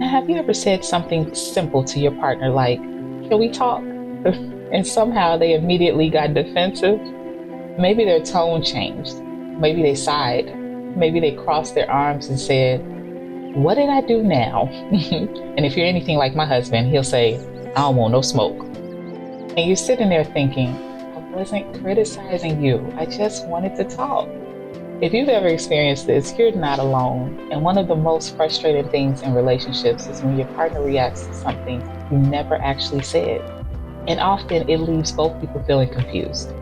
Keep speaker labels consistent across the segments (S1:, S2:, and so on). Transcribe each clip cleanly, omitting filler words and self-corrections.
S1: Now, have you ever said something simple to your partner like, "Can we talk?" And somehow they immediately got defensive? Maybe their tone changed. Maybe they sighed. Maybe they crossed their arms and said, "What did I do now?" And if you're anything like my husband, he'll say, "I don't want no smoke." And you're sitting there thinking, "I wasn't criticizing you. I just wanted to talk." If you've ever experienced this, you're not alone. And one of the most frustrating things in relationships is when your partner reacts to something you never actually said. And often it leaves both people feeling confused.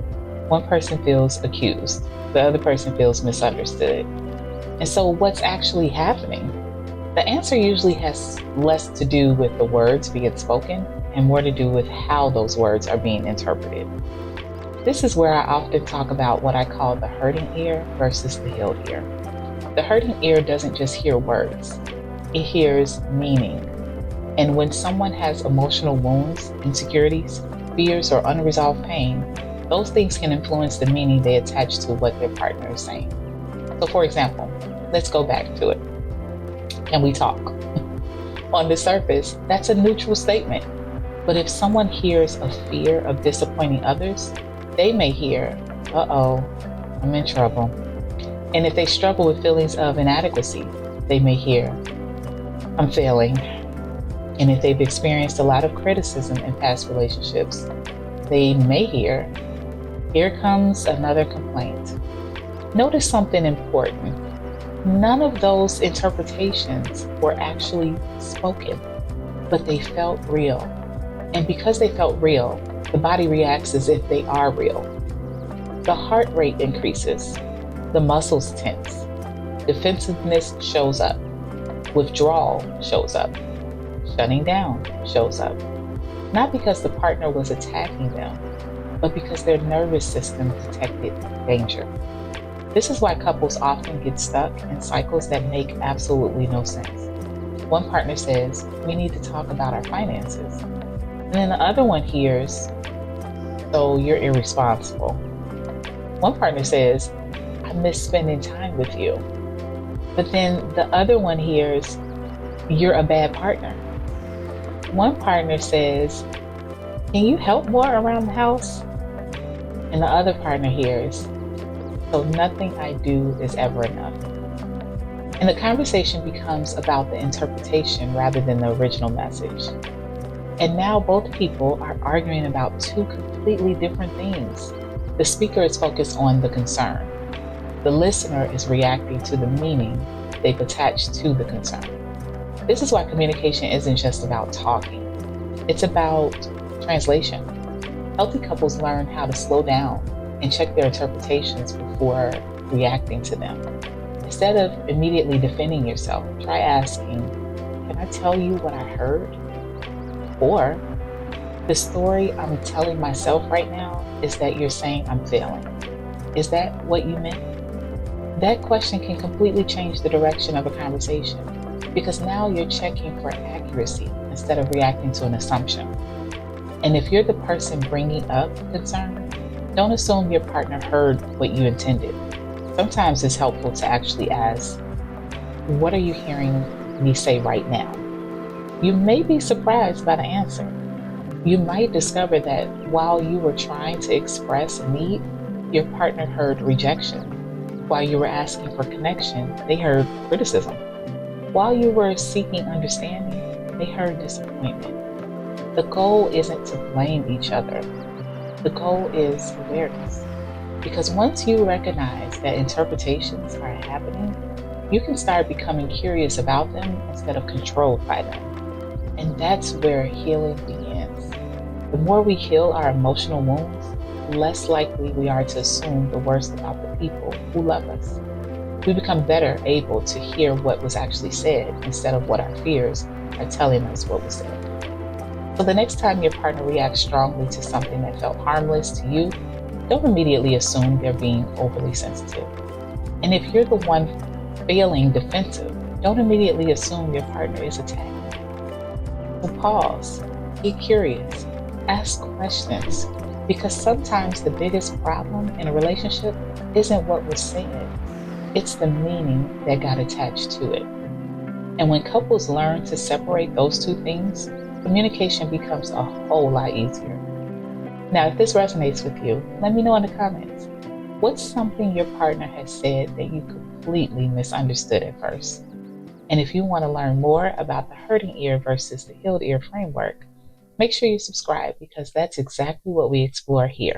S1: One person feels accused, the other person feels misunderstood. And so, what's actually happening? The answer usually has less to do with the words being spoken and more to do with how those words are being interpreted. This is where I often talk about what I call the hurting ear versus the healed ear. The hurting ear doesn't just hear words, it hears meaning. And when someone has emotional wounds, insecurities, fears, or unresolved pain, those things can influence the meaning they attach to what their partner is saying. So, for example, let's go back to it. Can we talk? On the surface, that's a neutral statement. But if someone hears a fear of disappointing others, they may hear, "Uh oh, I'm in trouble." And if they struggle with feelings of inadequacy, they may hear, "I'm failing." And if they've experienced a lot of criticism in past relationships, they may hear, "Here comes another complaint." Notice something important. None of those interpretations were actually spoken, but they felt real. And because they felt real, the body reacts as if they are real. The heart rate increases, the muscles tense, defensiveness shows up, withdrawal shows up, shutting down shows up. Not because the partner was attacking them, but because their nervous system detected danger. This is why couples often get stuck in cycles that make absolutely no sense. One partner says, "We need to talk about our finances." And then the other one hears, "So you're irresponsible." One partner says, "I miss spending time with you." But then the other one hears, "You're a bad partner." One partner says, "Can you help more around the house?" And the other partner hears, "So nothing I do is ever enough." And the conversation becomes about the interpretation rather than the original message. And now both people are arguing about two completely different things. The speaker is focused on the concern. The listener is reacting to the meaning they've attached to the concern. This is why communication isn't just about talking. It's about translation. Healthy couples learn how to slow down and check their interpretations before reacting to them. Instead of immediately defending yourself, try asking, "Can I tell you what I heard?" Or, "The story I'm telling myself right now is that you're saying I'm failing. Is that what you meant?" That question can completely change the direction of a conversation because now you're checking for accuracy instead of reacting to an assumption. And if you're the person bringing up concern, don't assume your partner heard what you intended. Sometimes it's helpful to actually ask, "What are you hearing me say right now?" You may be surprised by the answer. You might discover that while you were trying to express a need, your partner heard rejection. While you were asking for connection, they heard criticism. While you were seeking understanding, they heard disappointment. The goal isn't to blame each other. The goal is awareness. Because once you recognize that interpretations are happening, you can start becoming curious about them instead of controlled by them. And that's where healing begins. The more we heal our emotional wounds, the less likely we are to assume the worst about the people who love us. We become better able to hear what was actually said instead of what our fears are telling us what was said. So the next time your partner reacts strongly to something that felt harmless to you, don't immediately assume they're being overly sensitive. And if you're the one feeling defensive, don't immediately assume your partner is attacking. So pause, get curious, ask questions, because sometimes the biggest problem in a relationship isn't what was said, it's the meaning that got attached to it. And when couples learn to separate those two things, communication becomes a whole lot easier. Now, if this resonates with you, let me know in the comments. What's something your partner has said that you completely misunderstood at first? And if you want to learn more about the hurting ear versus the healed ear framework, make sure you subscribe because that's exactly what we explore here.